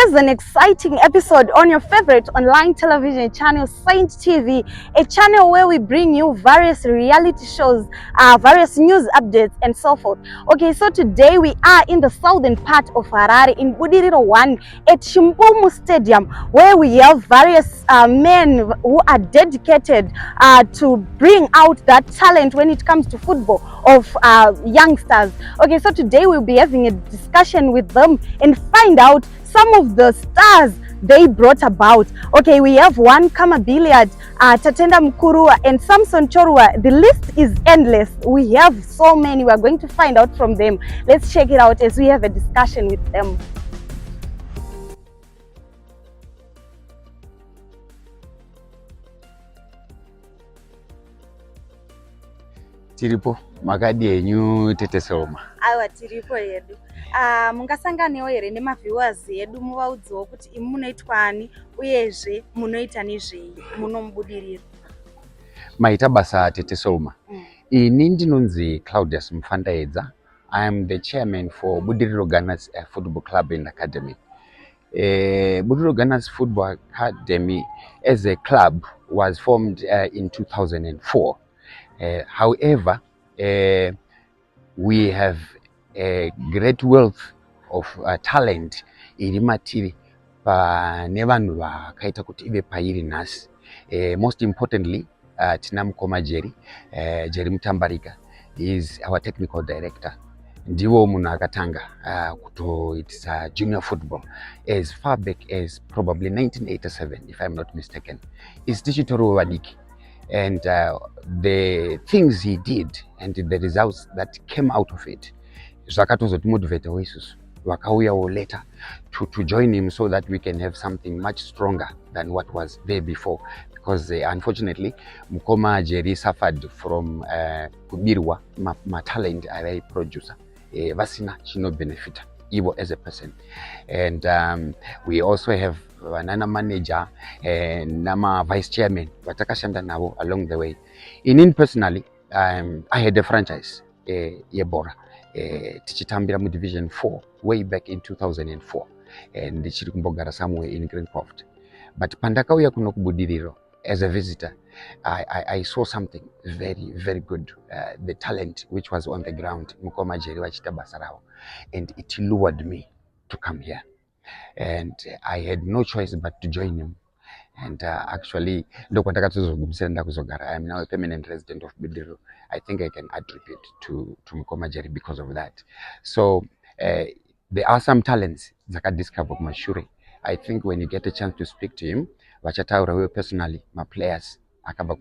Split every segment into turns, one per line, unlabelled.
is an exciting episode on your favorite online television channel, Saint TV, a channel where we bring you various reality shows, various news updates, and so forth. Okay, so today we are in the southern part of Harare, in Budiriro 1, at KuChimbumbu Stadium, where we have various men who are dedicated to bring out that talent when it comes to football of youngsters. Okay, so today we'll be having a discussion with them and find out some of the stars they brought about. Okay, we have one Khama Biriat, Tatenda Mkurua, and Samson Chorua. The list is endless. We have so many. We are going to find out from them. Let's check it out as we have a discussion with them.
Tiripo magadi yenyu tete Selma.
Awa tiripo yedu. Mungasanganewo here nemaviewers edu muvaudzewo kuti imi munoitwani uyezve munoita nezvei munomubudirira.
Maita basa tete Selma. Ini ndinonzi Claudius Mfandaedza. I am the chairman for Budiriro Ghana's Football Club and Academy. Budiriro Ghana's Football Academy as a club was formed in 2004. However, we have a great wealth of talent irimatiri pa NeVamwe vakaita kuti ive pairi nhasi. Most importantly, tina Khama Biriat is our technical director. Ndivo munhu akatanga kutoitisa junior football as far back as probably 1987, if I'm not mistaken. Is tichitoriwo vadiki. And the things he did and the results that came out of it, zvakatozotimovate isusu vakauyawo later to join him so that we can have something much stronger than what was there before, because unfortunately Khama Biriat suffered from kubirwa talent a producer vasina chino benefit Ivo as a person. And we also have Nana manager and Nama vice chairman vatakashanda navo along the way. In personally, I had a franchise Vebhora tichitambira mu division 4 way back in 2004, and ndichiri kumbogara somewhere in Greencroft. But pandakauya kuno kubudiriro as a visitor, I saw something very good, the talent which was on the ground Khama Biriat vachita basa ravo, and it lured me to come here. And I had no choice but to join him. And actually, I am now a permanent resident of Budiriro. I think I can attribute to Khama Biriat because of that. So there are some talents that I discovered Mashure. I think when you get a chance to speak to him, Vachataura personally, my players,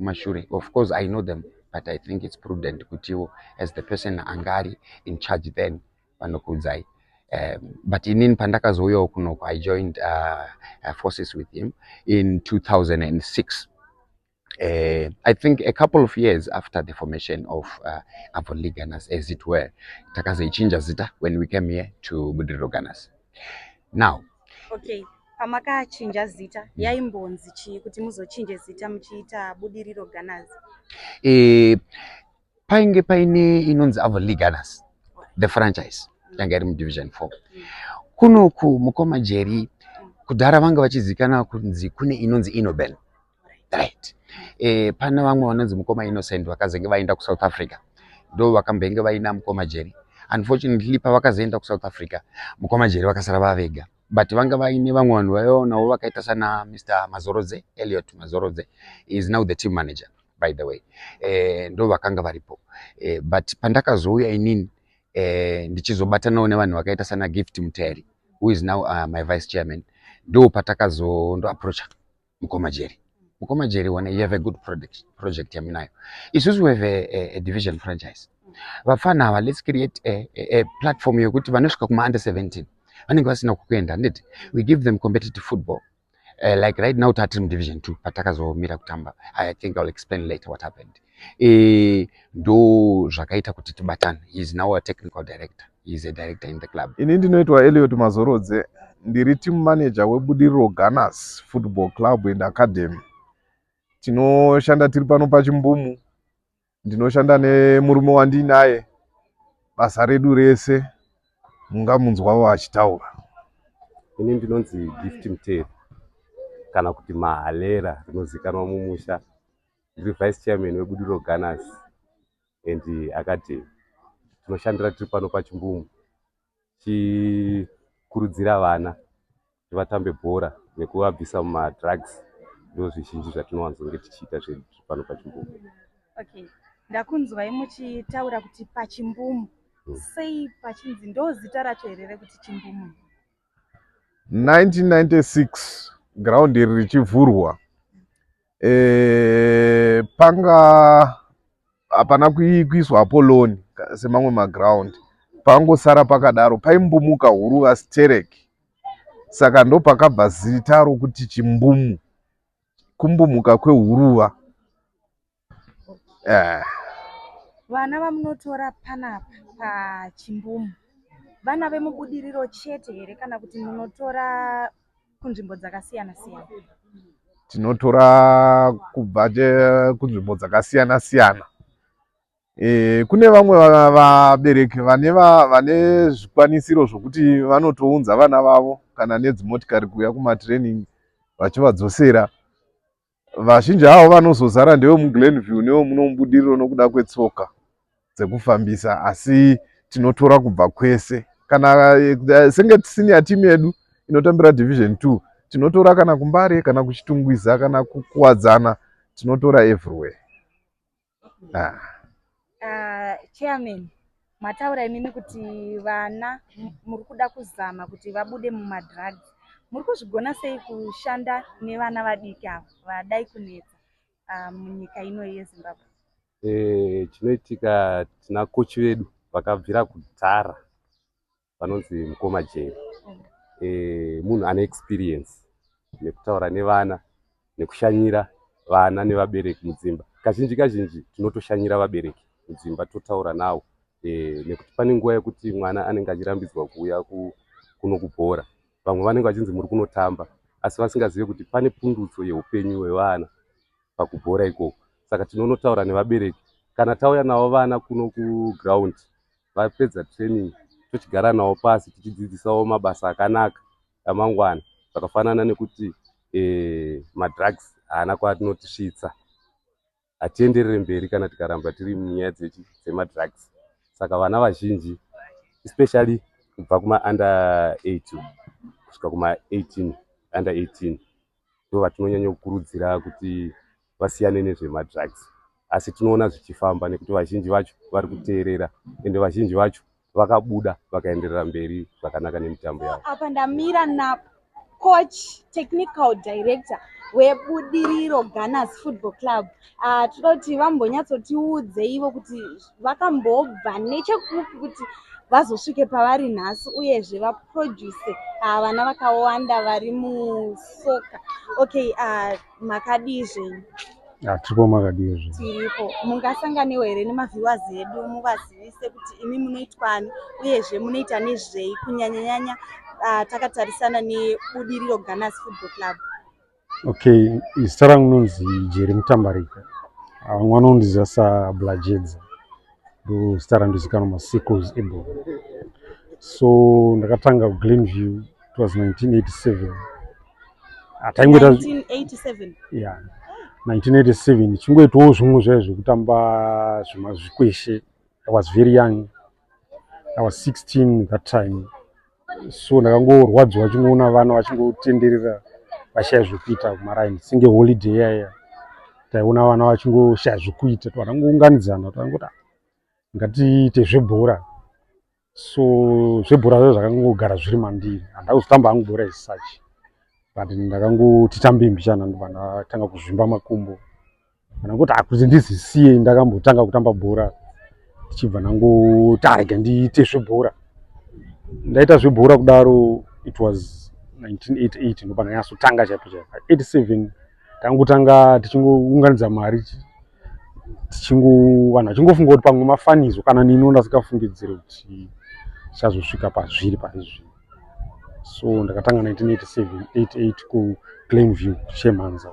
Mashure. Of course, I know them, but I think it's prudent Kutiwo as the person Angari in charge then, Panokuzai. But in Pandaka Zoyo Kunoko, I joined forces with him in 2006. I think a couple of years after the formation of Avoli Ganas, as it were, Takaze Chinja Zita, when we came here to Budiriro Ganas. Now,
okay. Pamaka chinja zita yaimbonzi chi kuti muzochinje zita muchiita Budiriro Ganas.
Paine inonzi Avoli Ganas, the franchise. Division 4. Kunoku Khama Biriat kudhara vanga vachizikana kunzi kune inonzi Inoben. Right. Pana vamwe vanonzi Mukoma Innocent vakazenge vaenda ku South Africa. Ndo vakambenge vaina Khama Biriat. Unfortunately pavakazoenda ku South Africa, Khama Biriat vakasara vavega. But vanga vaine vamwe vanhu vayonawo vakaita sana Mr. Mazorodze, Elliot Mazorodze is now the team manager, by the way. Ndo vakanga varipo. But pandakazouya inini ndichizobatanawo nevanhu vakaita sana Gift Muteri, who is now my vice chairman. Ndo patakazo ndo approach Khama Biriat. Khama Biriat, when you have a good project yaminayo. Isusu we have a division franchise. Vafana, let's create a platform yokuti vanosvika kuma under 17. Vanenge vasina kukuenda nditi. We give them competitive football. Like right now Tatim Division 2 patakazo mira kutamba. I think I'll explain later what happened. Ndo zvakaita kuti tibatane. He is now a technical director. He is a director in the club.
Ini ndinoitwa Elliot Mazorodze, ndiri team manager weBudiriro Ghana's Football Club and Academy. Tinoshanda tiri pano paChimbumbu. Ndinoshanda nemurume wandinaye. Basa redu rese mungamunzwa vachitaura.
ini ndinonzi Gift Mteri kana kuti Mahalera rinozikanwa mumusha. Ndiri vice chairman weBudiriro Gunners and Academy. Tinoshandira tiri pano paChimbumbu tichikurudzira vana kuti vatambe bhora nekuvabvisa mumadrugs. Ndizvo zvizhinji zvatinowanzonge tichiita zvedu pano paChimbumbu.
Okay, ndakunzwai muchitaura kuti paChimbumbu. Sei pachinzi ndo zita racho here kuti Chimbumbu?
1996 ground iri richivhurwa, panga hapana kuiswapo loan semamwe maground, pangosara pakadaro, paimbumuka huruva stereki, saka ndo pakabva zita rokuti Chimbumu, kumbumuka kwehuruva.
Vana vamunotora panapa paChimbumbu vana vemubudiriro chete here kana kuti munotora kunzvimbo dzakasiyana siyana?
Tinotora kubva kunzvimbo dzakasiyana siyana. Kune vamwe vabereki vane zvikwanisiro zvokuti vanotounza vana vavo kana nedzimotikari kuuya kumatraining vachivadzosera. Vazhinji havo vanozozara ndewe muGlenview newe muno mubudiriro nokuda kwetsoka dzekufambisa, asi tinotora kubva kwese. Kana senge senior team yedu inotambira division 2 tinotora kana kuMbare kana kuChitungwiza kana kukuwadzana, tinotora everywhere.
Chairman, mataura imimi kuti vana muri kuda kuzama kuti vabude mumadrugs. Muri kuzvigona sei kushanda nevana vadiki ava vadai kunetsa munyika ino yeZimbabwe?
Chinoitika tina kochi vedu vakabvira kudhara vanonzi Mukoma Jerry. Munhu ane experience nekutaura nevana nekushanyira vana nevabereki mudzimba. Kazhinji tinotoshanyira vabereki mudzimba totaura navo nekuti pane nguva yekuti mwana anenge achirambidzwa kuuya kuno kubhora. Vamwe vanenge vachinzi muri kunotamba asi vasingazivi kuti pane pundutso yeupenyu hwevana pakubhora ikoko. Saka tinonotaura nevabereki kana tauya navo vana kuno kuground vapedza training tochigara navo pasi tichidzidzisawo mabasa akanaka amangwana, zvakafanana nekuti madrugs haana kwatinotisvitsa. Hatienderere mberi kana tikaramba tiri munyaya dzemadrugs. Saka vana vazhinji especially kubva kuma-under 8 kusvika kuma-18 under 18 ndo vatinonyanya kukurudzira kuti vasiyane nezvemadrugs. Asi tinoona zvichifamba nekuti vazhinji vacho vari kuteerera ende vazhinji vacho vakabuda vakaenderera mberi zvakanaka nemitambo yavo.
Apa ndamira nacoach technical director weBudiriro Gunners Football Club. Tinoti vambonyatsotiudze ivo kuti vakambobva nechekupi kuti vazosvike pavari nhasi uyezve vaproduce vana vakawanda vari musoka. Okay, makadizve?
Tiripo makadizve.
Tiripo. Mungasanganewo here nemaviewers edu muvazivise kuti imi munoitwani uyezve munoita nezvei kunyanya takatarisana neBudiriro Gunners Football Club?
Okay, zita rangu nonzi Jerry Mutambarika. Vamwe vanondiziva saBlajedza. Ndo zita randizikanwa maCircles eBhora. So ndakatanga kuGlenview it was 1987.
1987?
Yeah. 1987 chingoitawo zvimwe zvekutamba zvimazvikweshe. I was very young. I was 16 that time. So ndakangorwadziwa chingoona vana vachingotenderera vashaya zvekuita kumaraini senge holiday yaya. Taiona vana vachingoshaya zvekuita, twanangounganidzana twangoti ngatiite zvebhora. So zvebhora zvacho zvakangogara zviri mandiri. Handakuzotamba hangu bhora as such. But ndakangoti tambe mbichana ndobva ndatanga kuzvimba makumbo. Ndakangoti kuti ndizisiye ndakambotanga kutamba bhora. Tichibva ndangoti rega ndiite zvebhora. Ndaita zvebhora kudaro it was 1988 ndobva ndanyasotanga chaipo chaipo. 87 takangotanga tichingounganidza mari vanhu vachingofunga kuti pamwe mafanizo kana nini ndasingafungidzire kuti chazosvika pazviri parizvino. So ndakatanga 1987 88 kuGlenview Chemhanza.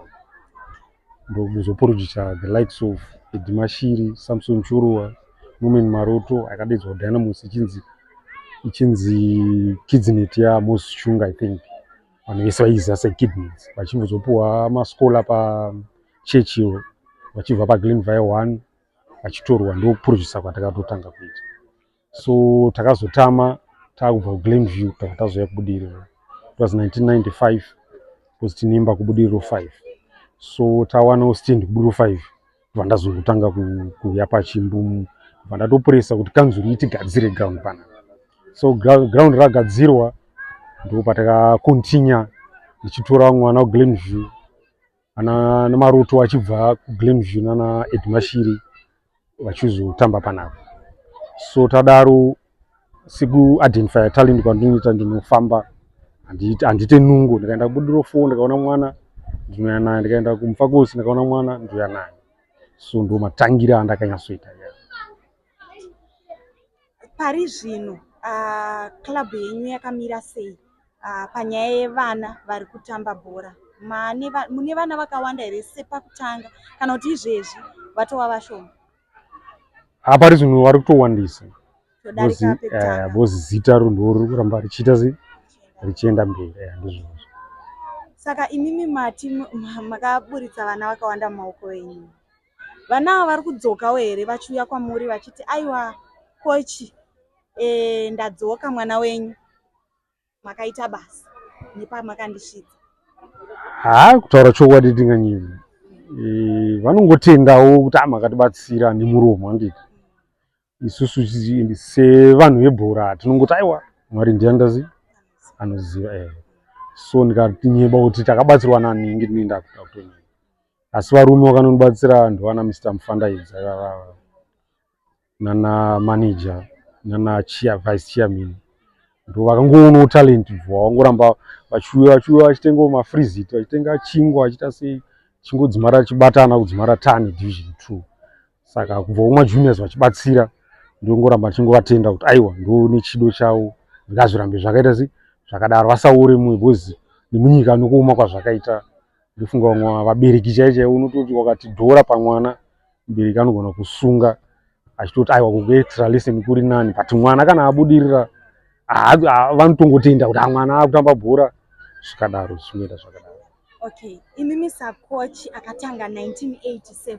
Ndokuzoproducer the likes of Edimashiri, Samson Churuwa, Norman Maroto, akadaidzwa Dynamus ichinzi Kidsnet yaMoses Chunga I think. vanhu vese vaiziva sekidneys vachimbozopiwa maskola paChurchill vachibva paGlenville 1 vachitorwa ndokuproducer kwatakatotanga kuita. So takazotama takubva kuGlenville takatazouya kubudiriro. It was 1995 because tinemba kubudiriro 5. So tawana stand kubudiriro 5 vandazotanga kuuya paChimbumbu vandatopresa kuti kanzuri tigadzire ground pana. So ground ragadzirwa ndo patakakontinya ndichitora mwana kuGlenville ana namaroto achibva kuGlenville nana Edmashiri vachizotamba panapo. So tadaro siku identify talent kwandinoita ndinofamba handite nungo ndikaenda kubudiriro 4 ndikaona mwana ndinouya naye, ndikaenda kuMufakosi ndikaona mwana ndouya naye. So ndo matangira andakanyatsoita.
Pari zvino club yenyu yakamira sei panyaya yevana vari kutamba bhora? Mune vana vakawanda here sepakutanga kana kuti izvezvi vatova vashoma?
Pari zvino vari kutowandisa
Todarika pekutanga.
bozi zita ndo riri kuramba richiita richienda mberi. Ndizvozvo.
Saka imimi mati makaburitsa vana vakawanda mumaoko enyu. Vana ava vari kudzokawo here vachiuya kwamuri vachiti aiwa kochi ndadzoka mwana wenyu makaita basa nepamakandisvitsa?
Kutaura chokwadi tinganyimi vanongotendawo kuti makatibatsira nemuromo handiti. Isusu sevanhu vebhora tinongoti aiwa Mwari ndiandazi anoziva. So ndikatinyeba kuti takabatsirwa nani ndinoenda kutonya. Asi varume vakanondibatsira ndovana Mr. Mufandaidza nana manager nana vice chairman ndo vakangoonawo talent vavangoramba vachiuya vachitengawo mafreezit vachitenga chingwa vachita sei chingodzimara chibatana kudzimara tani division 2. Saka kubva kumajuniors vachibatsira ndongoramba chingovatenda kuti aiwa ndo nechido chavo ngazvirambe zvakaita zvakadaro vasaore mumwe bhozi nemunyika nokuoma kwazvakaita. Ndofunga vamwe vabereki chaivo unototi wakati dhora pamwana mubereki anogona kusunga achitoti aiwa kunge extra lesson kuri nani, but mwana kana abudirira vanotongotenda kuti mwana akutamba bhora zvikadaro zvichienda zvakadaro.
Okay, imimi sakochi akatanga 1987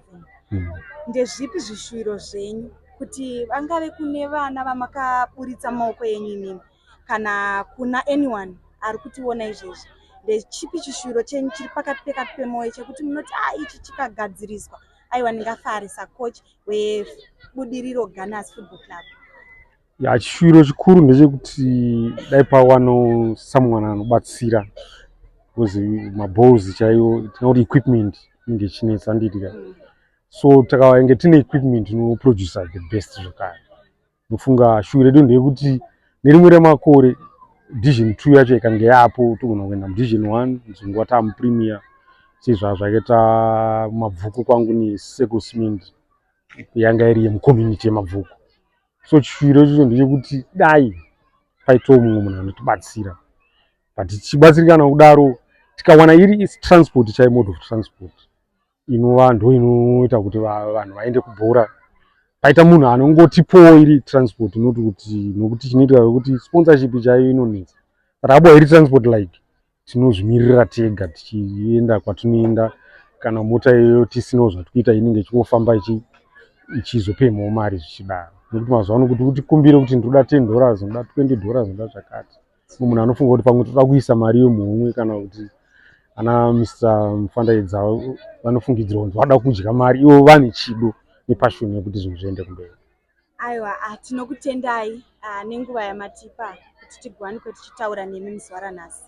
ndezvipi zvishuviro zvenyu kuti vangave kune vana vamakaburitsa maoko enyu imimi kana kuna anyone ari kutiona izvezvi? Ndechipi chishuviro chenyu chiri pakati pemwoyo chekuti munoti ichi chikagadziriswa aiwa ndingafare sakochi webudiriro Gunners Football Club?
Chishuviro chikuru ndechekuti dai pawano someone anobatsira because maballs chaiwo tinoti equipment inge chinetsa handiti. So takainge tine equipment inoproducer the best zvakare. Ndofunga shuviro redu ndeyekuti nerimwe remakore division 2 yacho ikange yapo togona kuenda mudivision 1 muzungu wata mupremier sezvazvakaita mabvuku kwangu neSecosmint yanga iri yemucommunity yemabvuku. So chishuviro ichocho ndechekuti dai paitawo mumwe munhu anotibatsira, but tichibatsirikana kudaro tikawana iri transport chai mode of transport inova ndo inoita kuti vanhu vaende kubhora, paita munhu anongotipowo iri transport nokuti chinoita kuti sponsorship chaiyo inonetsa. Rabo iri transport like tinozvimirira tega tichienda kwatinoenda, kana mota iyo tisinawo zvatikuita inenge ichingofamba ichizopemawo mari zvichidaro. Nokuti mazuva ano kuti utikumbire kuti ndoda $10 ndoda $20 ndoda zvakati, munhu anofunga kuti pamwe toda kuisa mari yemhomwe kana kuti ana Mr. Mufandaidza vanofungidzira kuti vada kudya mari, ivo vane chido nepashoni yekuti zvinhu zviende kumberi.
Aiwa, tinokutendai nenguva yamatipa kuti tigone tichitaura nemi musi waranhasi.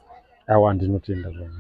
Aiwa, ndinotenda zvona.